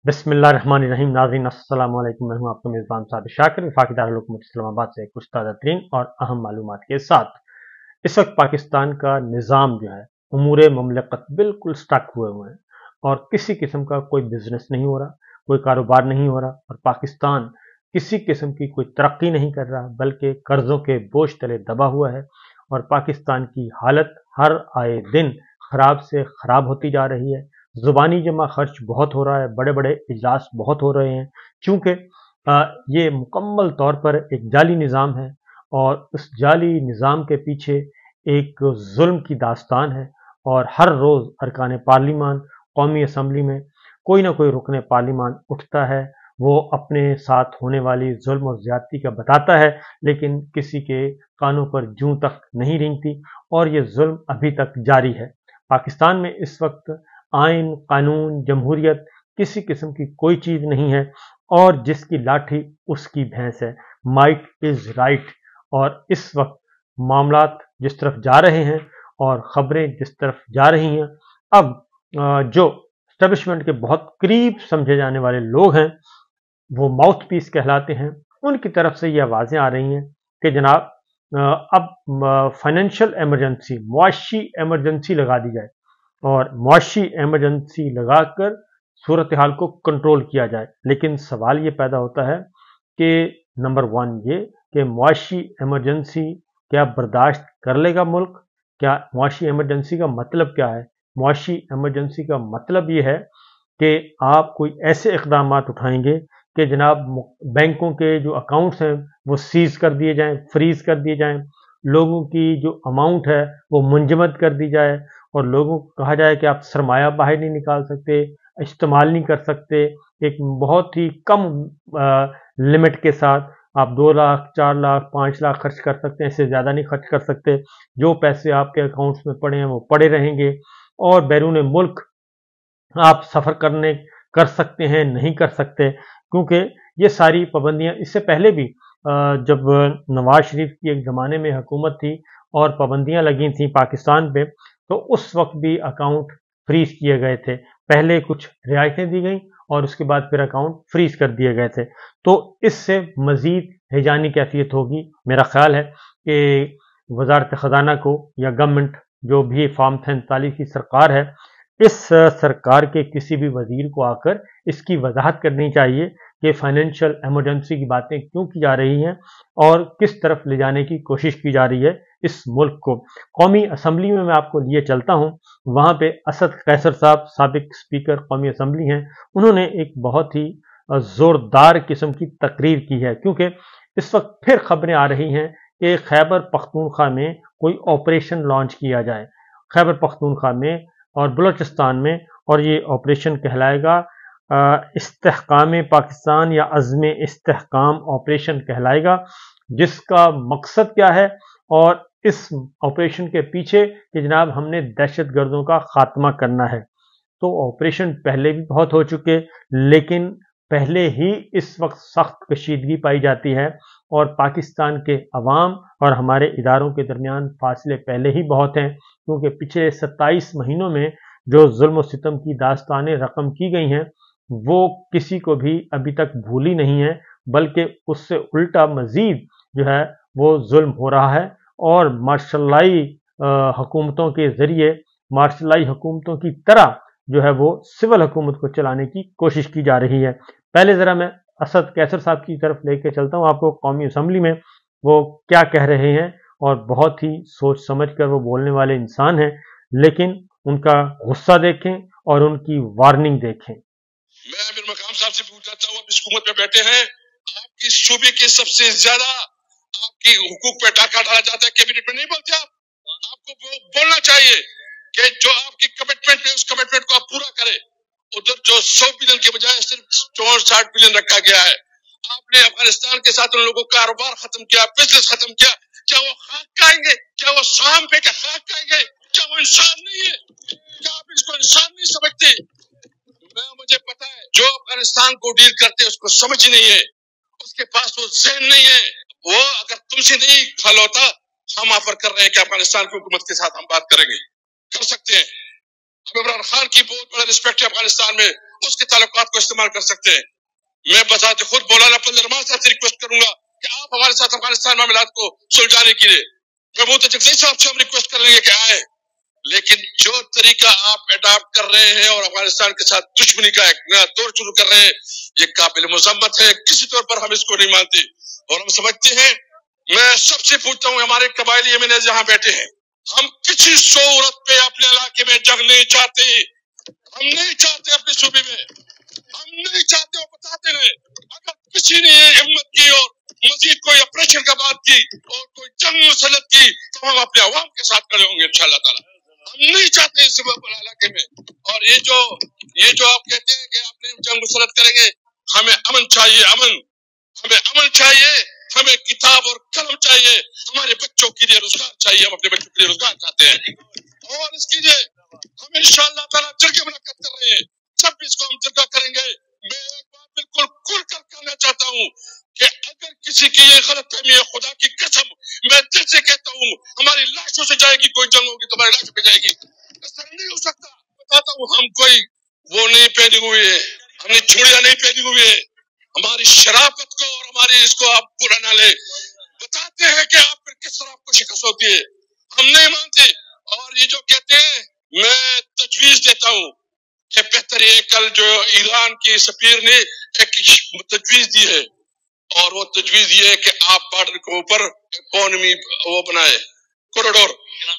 बिस्मिल्लाहिर्रहमानिर्रहीम। नाज़रीन अस्सलाम वालेकुम। मैं हूं आपका मेज़बान साबिर शाकिर, वफाकी दारुल हुकूमत इस्लामाबाद से कुछ ताज़ा तरीन और अहम मालूमात के साथ। इस वक्त पाकिस्तान का निज़ाम जो है, उमूर ममलकत बिल्कुल स्टक हुए हैं और किसी किस्म का कोई बिजनेस नहीं हो रहा, कोई कारोबार नहीं हो रहा और पाकिस्तान किसी किस्म की कोई तरक्की नहीं कर रहा, बल्कि कर्जों के बोझ तले दबा हुआ है और पाकिस्तान की हालत हर आए दिन खराब से खराब होती जा रही है। ज़ुबानी जमा खर्च बहुत हो रहा है, बड़े बड़े इजलास बहुत हो रहे हैं, चूँकि ये मुकम्मल तौर पर एक जाली निज़ाम है और उस जाली निज़ाम के पीछे एक जुल्म की दास्तान है और हर रोज़ अरकान पार्लिमान कौमी असम्बली में कोई ना कोई रुकने पार्लिमान उठता है, वो अपने साथ होने वाली जुल्म और ज़्यादती का बताता है, लेकिन किसी के कानों पर जूं तक नहीं रेंगती और ये जुल्म अभी तक जारी है। पाकिस्तान में इस वक्त आइन, कानून, जमहूरियत किसी किस्म की कोई चीज़ नहीं है और जिसकी लाठी उसकी भैंस है। Might is right. और इस वक्त मामलात जिस तरफ जा रहे हैं और ख़बरें जिस तरफ जा रही हैं, अब जो एस्टेब्लिशमेंट के बहुत करीब समझे जाने वाले लोग हैं, वो माउथ पीस कहलाते हैं, उनकी तरफ से ये आवाज़ें आ रही हैं कि जनाब अब फाइनेंशियल एमरजेंसी, मुआशी एमरजेंसी लगा दी जाए और मुआशी एमरजेंसी लगाकर सूरत हाल को कंट्रोल किया जाए। लेकिन सवाल ये पैदा होता है कि नंबर वन ये कि मुआशी एमरजेंसी क्या बर्दाश्त कर लेगा मुल्क? क्या मुआशी एमरजेंसी का मतलब क्या है? मुआशी एमरजेंसी का मतलब ये है कि आप कोई ऐसे इकदाम उठाएंगे कि जनाब बैंकों के जो अकाउंट्स हैं वो सीज कर दिए जाएं, फ्रीज कर दिए जाएं, लोगों की जो अमाउंट है वो मुंजमद कर दी जाए और लोगों को कहा जाए कि आप सरमाया बाहर नहीं निकाल सकते, इस्तेमाल नहीं कर सकते, एक बहुत ही कम लिमिट के साथ आप 2 लाख, 4 लाख, 5 लाख खर्च कर सकते हैं, इससे ज़्यादा नहीं खर्च कर सकते। जो पैसे आपके अकाउंट्स में पड़े हैं वो पड़े रहेंगे और बैरून मुल्क आप सफ़र कर सकते हैं, नहीं कर सकते, क्योंकि ये सारी पाबंदियां इससे पहले भी जब नवाज शरीफ की एक ज़माने में हुकूमत थी और पाबंदियां लगी थी पाकिस्तान पे, तो उस वक्त भी अकाउंट फ्रीज किए गए थे। पहले कुछ रियायतें दी गई और उसके बाद फिर अकाउंट फ्रीज कर दिए गए थे। तो इससे मज़ीद हिजानी कैफियत होगी। मेरा ख्याल है कि वजारत ख़जाना को या गवर्नमेंट जो भी फॉर्म 43 की सरकार है, इस सरकार के किसी भी वजीर को आकर इसकी वजाहत करनी चाहिए कि फाइनेंशियल इमरजेंसी की बातें क्यों की जा रही हैं और किस तरफ ले जाने की कोशिश की जा रही है इस मुल्क को। कौमी असम्बली में मैं आपको लिए चलता हूं, वहां पे असद कैसर साहब साबिक स्पीकर कौमी असम्बली हैं, उन्होंने एक बहुत ही जोरदार किस्म की तकरीर की है, क्योंकि इस वक्त फिर खबरें आ रही हैं कि खैबर पख्तूनख्वा में कोई ऑपरेशन लॉन्च किया जाए, खैबर पख्तूनख्वा में और बलूचिस्तान में, और ये ऑपरेशन कहलाएगा इस्तेहकाम पाकिस्तान या अज़्म इस्तेहकाम ऑपरेशन कहलाएगा, जिसका मकसद क्या है और इस ऑपरेशन के पीछे कि जनाब हमने दहशत गर्दों का खात्मा करना है। तो ऑपरेशन पहले भी बहुत हो चुके, लेकिन पहले ही इस वक्त सख्त कशीदगी पाई जाती है और पाकिस्तान के अवाम और हमारे इदारों के दरमियान फासले पहले ही बहुत हैं, क्योंकि पिछले 27 महीनों में जो जुल्म और सितम की दास्तानें रकम की गई हैं वो किसी को भी अभी तक भूली नहीं है, बल्कि उससे उल्टा मजीद जो है वो जुल्म हो रहा है और मार्शलाई हुकूमतों के जरिए, मार्शलाई हुकूमतों की तरह जो है वो सिविल हुकूमत को चलाने की कोशिश की जा रही है। पहले ज़रा मैं असद कैसर साहब की तरफ लेके चलता हूँ आपको, कौमी असम्बली में वो क्या कह रहे हैं और बहुत ही सोच समझ कर वो बोलने वाले इंसान हैं, लेकिन उनका गुस्सा देखें और उनकी वार्निंग देखें। मैं अमीर मकाम साहब से पूछना चाहूँ, आप इस हुकूमत में बैठे हैं, आपकी सूबे के सबसे ज्यादा आपकी हुकूक पे डाका डाला जाता है, कैबिनेट में नहीं बोलते आप? आपको बोलना चाहिए कि जो आपकी कमिटमेंट है उस कमिटमेंट को आप पूरा करें। उधर जो 100 बिलियन के बजाय सिर्फ 64 बिलियन रखा गया है। आपने अफगानिस्तान के साथ उन लोगों का कारोबार खत्म किया, बिजनेस खत्म किया। क्या वो खाक खाएंगे? क्या वो शाम पे क्या खाक खाएंगे? क्या वो इंसान नहीं है? क्या आप इसको इंसान नहीं समझते? मुझे पता है जो अफगानिस्तान को डील करते उसको समझ ही नहीं है, उसके पास वो ज़हन नहीं है। वो अगर तुमसे नहीं हल होता, हम ऑफर कर रहे हैं कि अफगानिस्तान की हुकूमत के साथ हम बात करेंगे, कर सकते हैं। इमरान खान की बहुत बड़ा रिस्पेक्ट है अफगानिस्तान में, اس کے تعلقات کو استعمال کر سکتے ہیں. میں بذات خود مولانا فضل الرحمان صاحب سے ریکویسٹ کروں گا کہ آپ ہمارے ساتھ افغانستان معاملات کو سلجھانے کے لیے محمود جگزئی صاحب سے ہم ریکویسٹ کریں گے کہ آئے. لیکن جو طریقہ آپ اڈاپٹ کر رہے ہیں اور افغانستان کے ساتھ دشمنی کا ایک نیا دور شروع کر رہے ہیں، یہ قابل مذمت ہے. کسی طور پر ہم اس کو نہیں مانتے اور ہم سمجھتے ہیں. میں سب سے پوچھتا ہوں، ہمارے قبائلی ایم یہاں بیٹھے ہیں، ہم کسی صورت پہ اپنے علاقے میں جنگ نہیں چاہتے. ہم نہیں چاہتے اپنے صوبے میں، ہم نہیں چاہتے. اور بتاتے ہیں اگر کسی نے ہمت کی اور مزید کوئی آپریشن کا بات کی اور کوئی جنگ مسلط کی تو ہم اپنے عوام کے ساتھ کھڑے ہوں گے انشاءاللہ تعالی. ہم نہیں چاہتے اس علاقے میں. اور یہ جو آپ کہتے ہیں کہ آپ نے جنگ مسلط کریں گے، ہمیں امن چاہیے. ہمیں امن چاہیے، ہمیں کتاب اور قلم چاہیے، ہمارے بچوں کے لیے روزگار چاہیے. ہم اپنے بچوں کے لیے روزگار چاہتے ہیں اور اس کے لیے ہم انشاءاللہ تعالیٰ جرگے منعقد کر رہے ہیں. 26 کو ہم جرگہ کریں گے. میں ایک بات بالکل کھل کر کہنا چاہتا ہوں کہ اگر کسی کی یہ غلط فہمی ہے، خدا کی قسم میں دل سے کہتا ہوں، ہماری لاشوں سے جائے گی. کوئی جنگ ہوگی تو ہماری لاشوں پہ جائے گی. ایسا نہیں ہو سکتا. بتاتا ہوں، ہم کوئی وہ نہیں پہنے ہوئے ہیں، ہم نے چوڑیاں نہیں پہنی ہوئی ہے. ہماری شرافت کو اور ہماری اس کو آپ برا نہ لے. بتاتے ہیں کہ آپ پھر کس طرح آپ کو شکست ہوتی ہے. ہم نہیں مانتے. اور یہ جو کہتے ہیں، میں تجویز دیتا ہوں کہ بہتر یہ کل جو ایران کی سفیر نے ایک تجویز دی ہے، اور وہ تجویز یہ ہے کہ آپ بارڈر کے اوپر اکانومی وہ بنائے،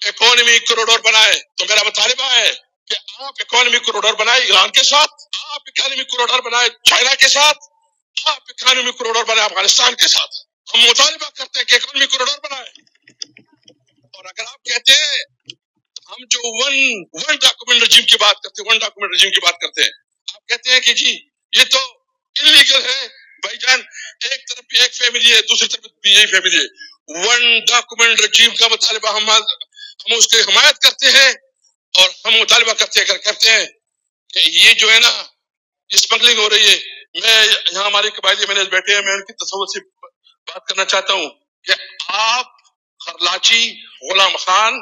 اکانومی کوریڈور بنائے. تو میرا مطالبہ ہے کہ آپ اکانومی کوریڈور بنائے ایران کے ساتھ، آپ اکانومی کوریڈور بنائے چائنا کے ساتھ، آپ اکانومی کوریڈور بنائے افغانستان کے ساتھ. ہم مطالبہ کرتے ہیں کہ اکانومی کوریڈور بنائے. اور اگر آپ کہتے ہیں ہم جو ون ڈاکومنٹ رجیم کی بات کرتے ہیں، آپ کہتے ہیں کہ جی یہ تو انلیگل ہے. بھائی جان، ایک طرف بھی ایک فیملی ہے، دوسری طرف بھی یہی فیملی ہے. ون ڈاکومنٹ رجیم کا مطالبہ ہم اس کی حمایت کرتے ہیں اور ہم مطالبہ کرتے ہیں کہ یہ جو ہے نا اسمگلنگ ہو رہی ہے. میں یہاں ہمارے قبائلی مینیج بیٹھے ہیں، میں ان کی تصور سے بات کرنا چاہتا ہوں کہ آپ خرلاچی، غلام خان،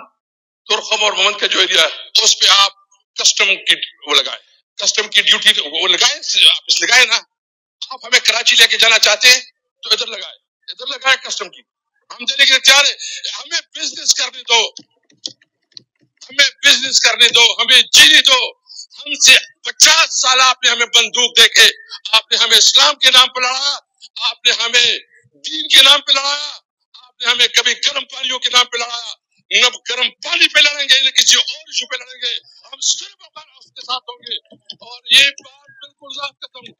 ترخم اور محمد کا جو ایریا ہے اس پہ آپ کسٹم کی وہ لگائے، کسٹم کی ڈیوٹی وہ لگائے. آپ اس لگائے نا. آپ ہمیں کراچی لے کے جانا چاہتے ہیں تو ادھر لگائے کسٹم کی. ہم دینے کے لیے تیار ہے. ہمیں بزنس کرنے دو، ہمیں جینے دو. ہم سے 50 سال آپ نے ہمیں بندوق دے کے، آپ نے ہمیں اسلام کے نام پہ لڑایا، آپ نے ہمیں دین کے نام پہ لڑایا، آپ نے ہمیں کبھی گرم پانیوں کے نام پہ لڑایا. نہ گرم پانی پہ لڑیں گے نہ کسی اور ایشو پہ لڑیں گے. ہم صرف اس کے ساتھ ہوں گے. اور یہ بات بالکل ذات ختم.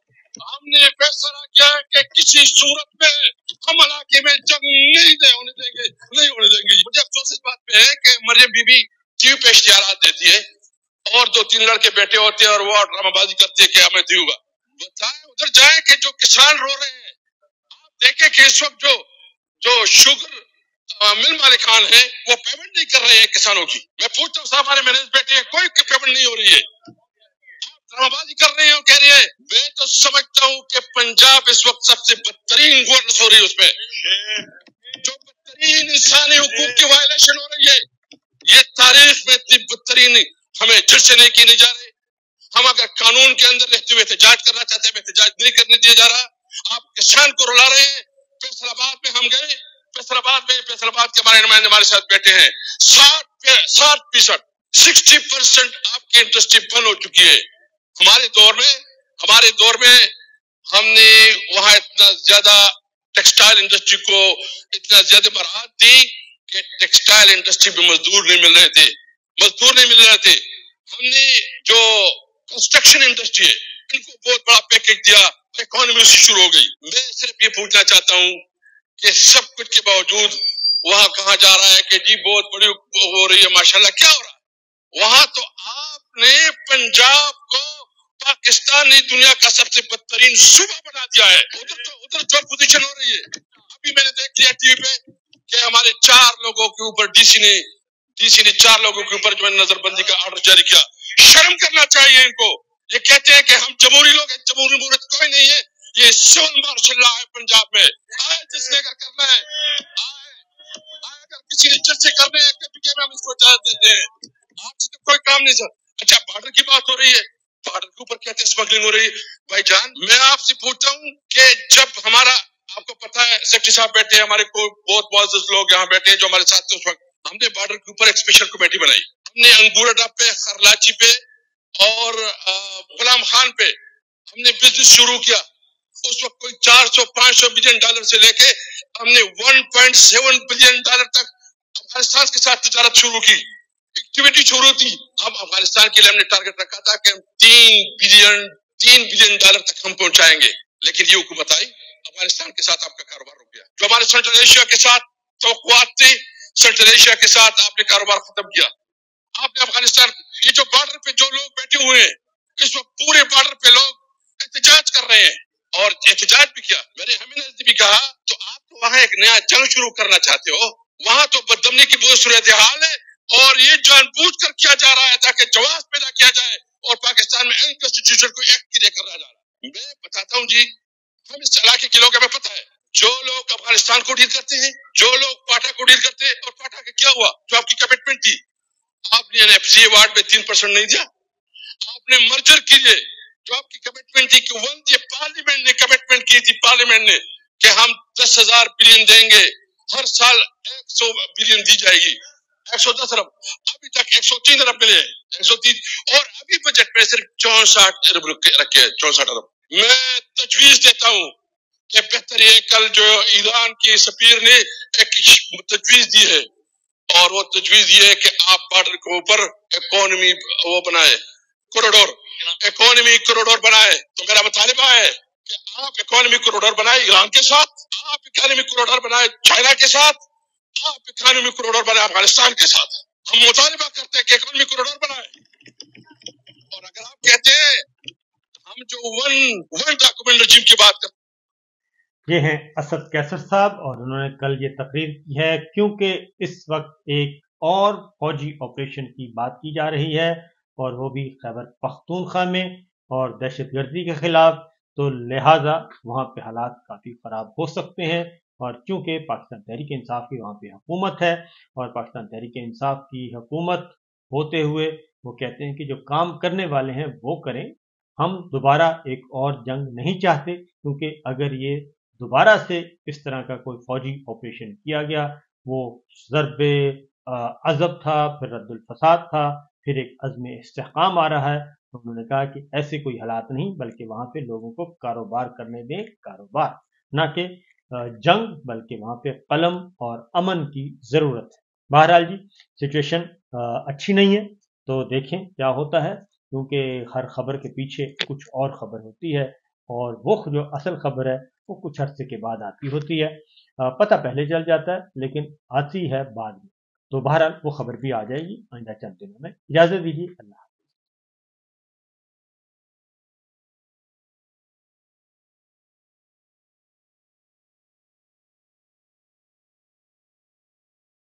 ہم نے فیصلہ کیا ہے کہ کسی صورت میں ہم علاقے میں جنگ نہیں ہونے دیں گے. مجھے افسوس اس بات پہ ہے کہ مریم بی بی ٹی وی پہ اشتہارات دیتی ہے اور 2-3 لڑکے بیٹھے ہوتے ہیں اور وہ ڈرامہ بازی کرتے ہیں کہ ہمیں دیوں گا. بتائیں ادھر جائیں کہ جو کسان رو رہے ہیں، آپ دیکھیں کہ اس وقت جو شوگر مل مالکان ہیں وہ پیمنٹ نہیں کر رہے ہیں کسانوں کی. میں پوچھتا ہوں صاحب، ہمارے مینیج بیٹھے ہیں، کوئی پیمنٹ نہیں ہو رہی ہے. ڈرامہ بازی کر رہے ہیں اور کہہ رہے ہیں. میں تو سمجھتا ہوں کہ پنجاب اس وقت سب سے بدترین گورننس ہو رہی ہے، اس میں جو بدترین انسانی حقوق کی وائلیشن ہو رہی ہے. یہ تاریخ میں اتنی بدترین ہمیں جڑ سے نہیں کی نہیں جا رہی. ہم اگر قانون کے اندر رہتے ہوئے احتجاج کرنا چاہتے ہیں، احتجاج نہیں کرنے دیا جا رہا. آپ کسان کو رلا رہے ہیں. فیصل آباد میں ہم گئے، فیصل آباد کے ہمارے نمائندے ہمارے ساتھ بیٹھے ہیں. 60% 60% آپ کی انڈسٹری بند ہو چکی ہے. ہمارے دور میں ہم نے وہاں اتنا زیادہ ٹیکسٹائل انڈسٹری کو اتنا زیادہ مراحت دی کہ ٹیکسٹائل انڈسٹری میں مزدور نہیں مل رہے تھے. ہم نے جو کنسٹرکشن انڈسٹری ہے ان کو بہت بڑا پیکج دیا، اکانومی سے شروع ہو گئی. میں صرف یہ پوچھنا چاہتا ہوں کہ سب کچھ کے باوجود وہاں کہا جا رہا ہے کہ جی بہت بڑی ہو رہی ہے، ماشاءاللہ. کیا ہو رہا ہے وہاں؟ تو آپ نے پنجاب کو پاکستانی دنیا کا سب سے بدترین صوبہ بنا دیا ہے. ادھر جو پوزیشن ہو رہی ہے، ابھی میں نے دیکھ لیا ٹی وی پہ کہ ہمارے 4 لوگوں کے اوپر ڈی سی نے 4 لوگوں کے اوپر جو ہے نظر بندی کا آرڈر جاری کیا. شرم کرنا چاہیے ان کو. یہ کہتے ہیں کہ ہم جمہوری لوگ ہیں. جمہوری مورت کوئی نہیں ہے. یہ سول مارشل لا ہے پنجاب میں. آئے جس نے اگر کرنا ہے آئے اگر کسی نے چرچے کرنے ہیں کہ ہم اس کو اجازت دیتے ہیں. آپ سے تو کوئی کام نہیں سر. اچھا، بارڈر کی بات ہو رہی ہے. बॉर्डर के ऊपर कहते हैं स्मगलिंग हो रही। भाईजान मैं आपसे पूछता हूँ कि जब हमारा, आपको पता है सेक्रेटरी साहब बैठे हैं, हमारे को बहुत मुअज़्ज़ज़ लोग यहाँ बैठे हैं जो हमारे साथ थे उस वक्त, हमने बॉर्डर के ऊपर एक स्पेशल कमेटी बनाई। हमने अंगूरा डब पे, खरलाची पे और गुलाम खान पे हमने बिजनेस शुरू किया। उस वक्त कोई 400-500 बिलियन डॉलर से लेके हमने 1.7 बिलियन डॉलर तक अफगानिस्तान के साथ तजारत शुरू की, एक्टिविटी शुरू थी। हम अफगानिस्तान के लिए हमने टारगेट रखा था कि हम 3 बिलियन डॉलर तक हम पहुंचाएंगे, लेकिन ये हुकूमत आई, अफगानिस्तान के साथ आपका कारोबार रुक गया। जो हमारे सेंट्रल एशिया के साथ तवक्कुआत थी, सेंट्रल एशिया के साथ आपने कारोबार खत्म किया। आपने अफगानिस्तान, ये जो बॉर्डर पे जो लोग बैठे हुए हैं, इस वक्त पूरे बॉर्डर पे लोग एहतजाज कर रहे हैं और एहतजाज भी किया। मैंने हमें ने भी कहा तो आप तो वहां एक नया जंग शुरू करना चाहते हो, वहां तो बदमनी की बहुत सूरत हाल है और ये जानबूझ कर किया जा रहा है ताकि जवाब पैदा किया जाए और पाकिस्तान में अनकॉन्स्टिट्यूशन को एक्ट क्रिएट करा जा रहा है। मैं बताता हूँ जी, हम इस इलाके के लोग, हमें पता है जो लोग अफगानिस्तान को डील करते हैं, जो लोग पाटा को डील करते हैं, और पाटा का क्या हुआ जो आपकी कमिटमेंट थी, आपने एनएफसी अवार्ड में 3% नहीं दिया। आपने मर्जर के लिए जो आपकी कमिटमेंट थी कि ये पार्लियामेंट ने कमिटमेंट की थी, पार्लियामेंट ने कि हम 10,000 बिलियन देंगे, हर साल 100 बिलियन दी जाएगी, 110 अरब, अभी तक 103 अरब मिले, 103, और अभी बजट में सिर्फ 64 अरब रखे हैं, 64 अरब। मैं तजवीज देता हूँ कि बेहतर ये, कल जो ईरान की सफीर ने एक तजवीज दी है और वो तजवीज ये है कि आप बॉर्डर के ऊपर इकोनॉमी वो बनाए, कॉरिडोर, इकोनॉमी कॉरिडोर बनाए। तो मेरा मुतालिबा है कि आप इकोनॉमी कॉरिडोर बनाए ईरान के साथ, आप इकोनॉमी कॉरिडोर बनाए चाइना के साथ, आप इकोनॉमी कॉरिडोर बनाए अफगानिस्तान के साथ। हम मुतालिबा करते हैं कि इकोनॉमी कॉरिडोर बनाए। और अगर आप कहते हैं हम जो वन डॉक्यूमेंट रजीम की बात करते, ये हैं असद कैसर साहब और उन्होंने कल ये तकरीर की है क्योंकि इस वक्त एक और फौजी ऑपरेशन की बात की जा रही है और वो भी खैबर पख्तूनख्वा में और दहशतगर्दी के खिलाफ, तो लिहाजा वहाँ पे हालात काफ़ी ख़राब हो सकते हैं। और चूँकि पाकिस्तान तहरीक इंसाफ की वहाँ पे हुकूमत है और पाकिस्तान तहरीक इंसाफ की हुकूमत होते हुए वो कहते हैं कि जो काम करने वाले हैं वो करें, हम दोबारा एक और जंग नहीं चाहते, क्योंकि अगर ये दोबारा से इस तरह का कोई फौजी ऑपरेशन किया गया, वो ज़रबे अज़ब था, फिर रद्दुल फसाद था, फिर एक अज़्म इस्तेहकाम आ रहा है। तो उन्होंने कहा कि ऐसे कोई हालात नहीं, बल्कि वहाँ पे लोगों को कारोबार करने दें, कारोबार, ना कि जंग, बल्कि वहाँ पे कलम और अमन की ज़रूरत है। बहरहाल जी, सिचुएशन अच्छी नहीं है, तो देखें क्या होता है, क्योंकि हर खबर के पीछे कुछ और खबर होती है और वो जो असल खबर है वो कुछ अरसे के बाद आती होती है। पता पहले चल जाता है लेकिन आती है बाद में। तो बहरहाल वो खबर भी आ जाएगी आइंदा चंद दिनों में। इजाज़त दीजिए, अल्लाह।